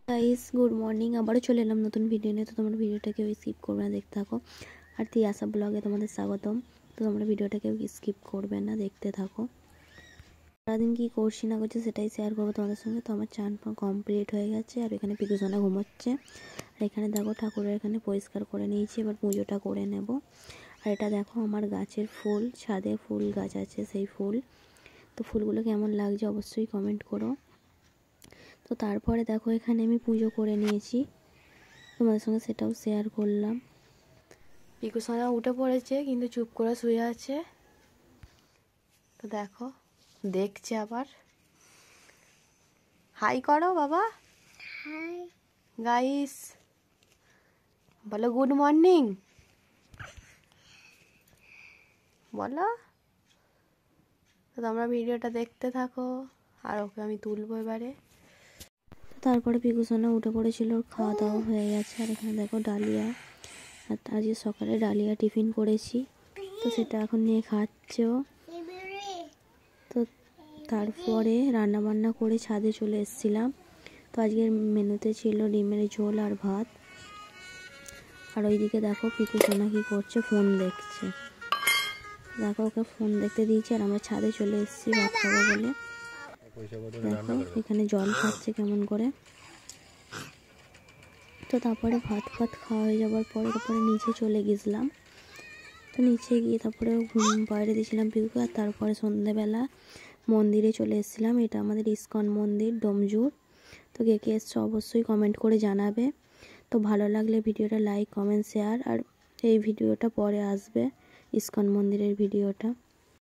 Guys good morning. আবারও চলে এলাম নতুন ভিডিও নিয়ে। তো তোমরা ভিডিওটাকে স্কিপ করবে না, দেখতে থাকো। আর তিয়াসা ব্লগে তোমাদের স্বাগতম। তো তোমরা ভিডিওটাকে স্কিপ করবে না, দেখতে থাকো। সারাদিন কী করছি না করছি সেটাই শেয়ার করবো তোমাদের সঙ্গে। তো আমার চান কমপ্লিট হয়ে গেছে, আর এখানে পিকুসোনা ঘুমোচ্ছে। আর এখানে দেখো ঠাকুরের এখানে পরিষ্কার করে নিয়েছি, এবার পুজোটা করে নেব। আর এটা দেখো আমার গাছের ফুল, ছাদে ফুল গাছ আছে সেই ফুল। তো ফুলগুলো কেমন লাগছে অবশ্যই কমেন্ট করো। তো তারপরে দেখো এখানে আমি পুজো করে নিয়েছি, তোমাদের সঙ্গে সেটাও শেয়ার করলাম। পিকুসোনা উঠে পড়েছে কিন্তু চুপ করে শুয়ে আছে। তো দেখো দেখছে, আবার হাই করো বাবা। হাই গাইস বলো গুড মর্নিং বলো। তো তোমরা ভিডিওটা দেখতে থাকো, আর ওকে আমি তুলবো এবারে। তারপরে পিকুসোনা উঠে পড়েছিল, ওর খাওয়া দাওয়া হয়ে গেছে। আর এখানে দেখো ডালিয়া, আর আজকে সকালে ডালিয়া টিফিন করেছি, তো সেটা এখন নিয়ে খাচ্ছে ও। তো তারপরে রান্না বান্না করে ছাদে চলে এসেছিলাম। তো আজকের মেনুতে ছিল ডিমের ঝোল আর ভাত। আর ওইদিকে দেখো পিকুসোনা কি করছে, ফোন দেখছে। দেখো ওকে ফোন দেখতে দিয়েছি, আর আমরা ছাদে চলে এসেছি ভাত খাবো বলে। দেখো এখানে জল খাচ্ছে কেমন করে। তো তারপরে ভাত খাওয়া হয়ে যাওয়ার পরে তারপরে নিচে চলে গেছিলাম। তো নিচে গিয়ে তারপরে বাইরে দিয়েছিলাম পিকুকে। আর তারপরে সন্ধ্যেবেলা মন্দিরে চলে এসেছিলাম। এটা আমাদের ইস্কন মন্দির ডোমজুর। তো কে কে এসছো অবশ্যই কমেন্ট করে জানাবে। তো ভালো লাগলে ভিডিওটা লাইক কমেন্ট শেয়ার। আর এই ভিডিওটা পরে আসবে, ইস্কন মন্দিরের ভিডিওটা।